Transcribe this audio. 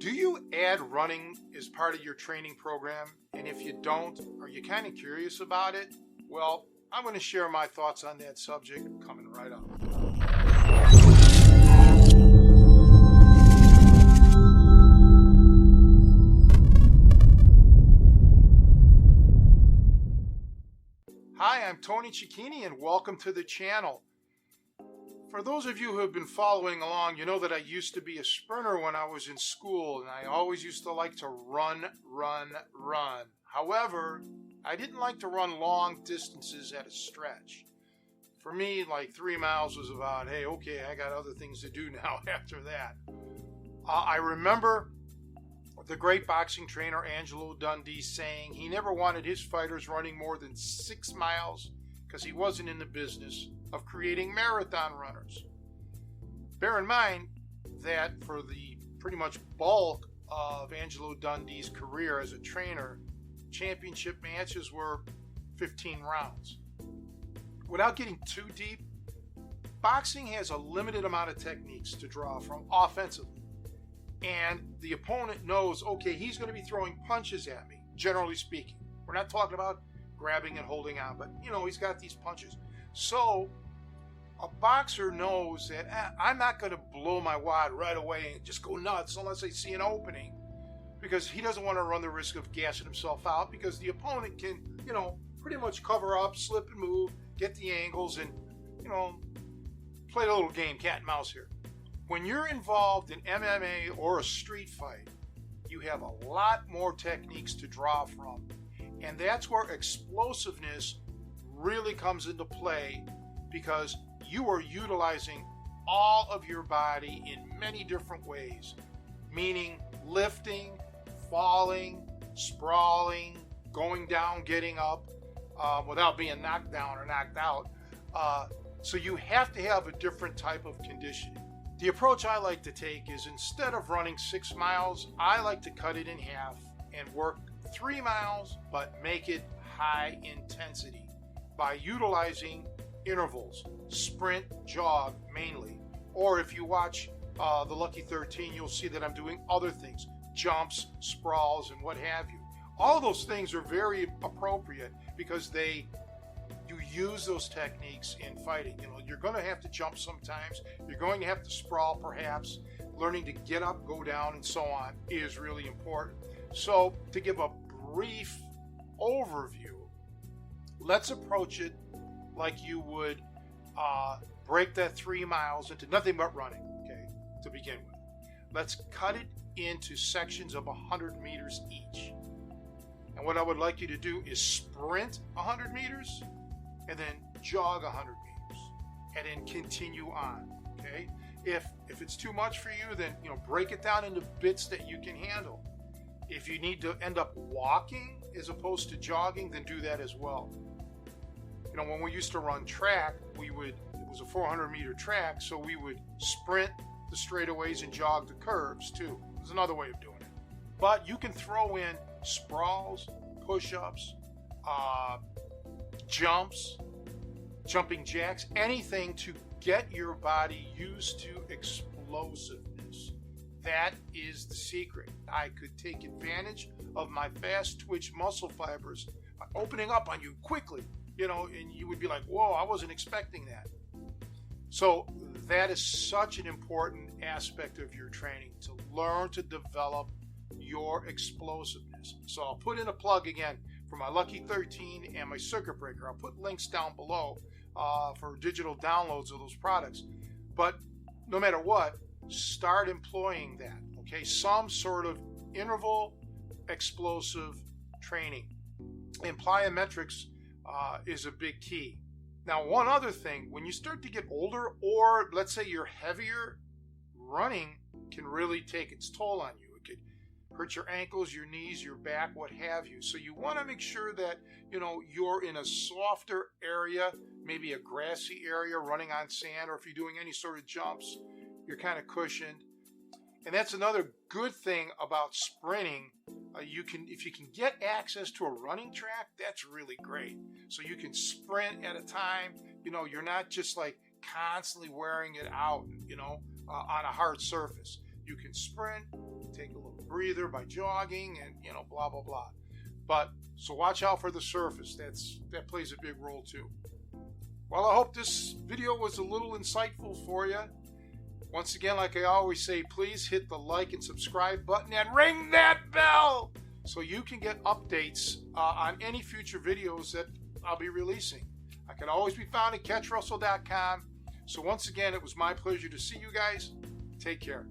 Do you add running as part of your training program? And if you don't, are you kind of curious about it? Well, I'm going to share my thoughts on that subject coming right up. Hi, I'm Tony Cecchine and welcome to the channel. For those of you who have been following along, you know that I used to be a sprinter when I was in school, and I always used to like to run. However, I didn't like to run long distances at a stretch. For me, like 3 miles was about, hey, okay, I got other things to do now after that. I remember the great boxing trainer Angelo Dundee saying he never wanted his fighters running more than 6 miles because he wasn't in the business of creating marathon runners. Bear in mind that for the pretty much bulk of Angelo Dundee's career as a trainer, championship matches were 15 rounds. Without getting too deep, boxing has a limited amount of techniques to draw from offensively. And the opponent knows, okay, he's going to be throwing punches at me, generally speaking. We're not talking about grabbing and holding on, but, he's got these punches. So a boxer knows that I'm not going to blow my wad right away and just go nuts unless I see an opening, because he doesn't want to run the risk of gassing himself out, because the opponent can, pretty much cover up, slip and move, get the angles, and, play a little game, cat and mouse here. When you're involved in MMA or a street fight, you have a lot more techniques to draw from. And that's where explosiveness really comes into play, because you are utilizing all of your body in many different ways, meaning lifting, falling, sprawling, going down, getting up, without being knocked down or knocked out. So you have to have a different type of conditioning. The approach I like to take is, instead of running 6 miles, I like to cut it in half and work 3 miles, but make it high intensity by utilizing intervals, sprint, jog mainly. Or if you watch the Lucky 13, you'll see that I'm doing other things, jumps, sprawls, and what have you. All those things are very appropriate because you use those techniques in fighting. You're going to have to jump sometimes. You're going to have to sprawl perhaps. Learning to get up, go down, and so on is really important. So to give a brief overview, let's approach it like you would break that 3 miles into nothing but running, okay, to begin with. Let's cut it into sections of 100 meters each. And what I would like you to do is sprint 100 meters and then jog 100 meters and then continue on, okay? If it's too much for you, then break it down into bits that you can handle. If you need to end up walking as opposed to jogging, then do that as well. When we used to run track, it was a 400-meter track, so we would sprint the straightaways and jog the curves too. There's another way of doing it. But you can throw in sprawls, push-ups, jumps, jumping jacks, anything to get your body used to explosiveness. That is the secret. I could take advantage of my fast twitch muscle fibers by opening up on you quickly, and you would be like, whoa, I wasn't expecting that. So that is such an important aspect of your training, to learn to develop your explosiveness. So I'll put in a plug again for my Lucky 13 and my circuit breaker. I'll put links down below for digital downloads of those products. But no matter what, start employing that, okay? Some sort of interval explosive training. And plyometrics is a big key. Now, one other thing, when you start to get older, or let's say you're heavier, running can really take its toll on you. It could hurt your ankles, your knees, your back, what have you. So you want to make sure that, you're in a softer area, maybe a grassy area, running on sand, or if you're doing any sort of jumps, you're kind of cushioned. And that's another good thing about sprinting. If you can get access to a running track, that's really great. So you can sprint at a time. You're not just like constantly wearing it out, on a hard surface. You can sprint, take a little breather by jogging and, you know, blah, blah, blah. But, so watch out for the surface. That plays a big role too. Well, I hope this video was a little insightful for you. Once again, like I always say, please hit the like and subscribe button and ring that bell so you can get updates on any future videos that I'll be releasing. I can always be found at catchrussell.com. So once again, it was my pleasure to see you guys. Take care.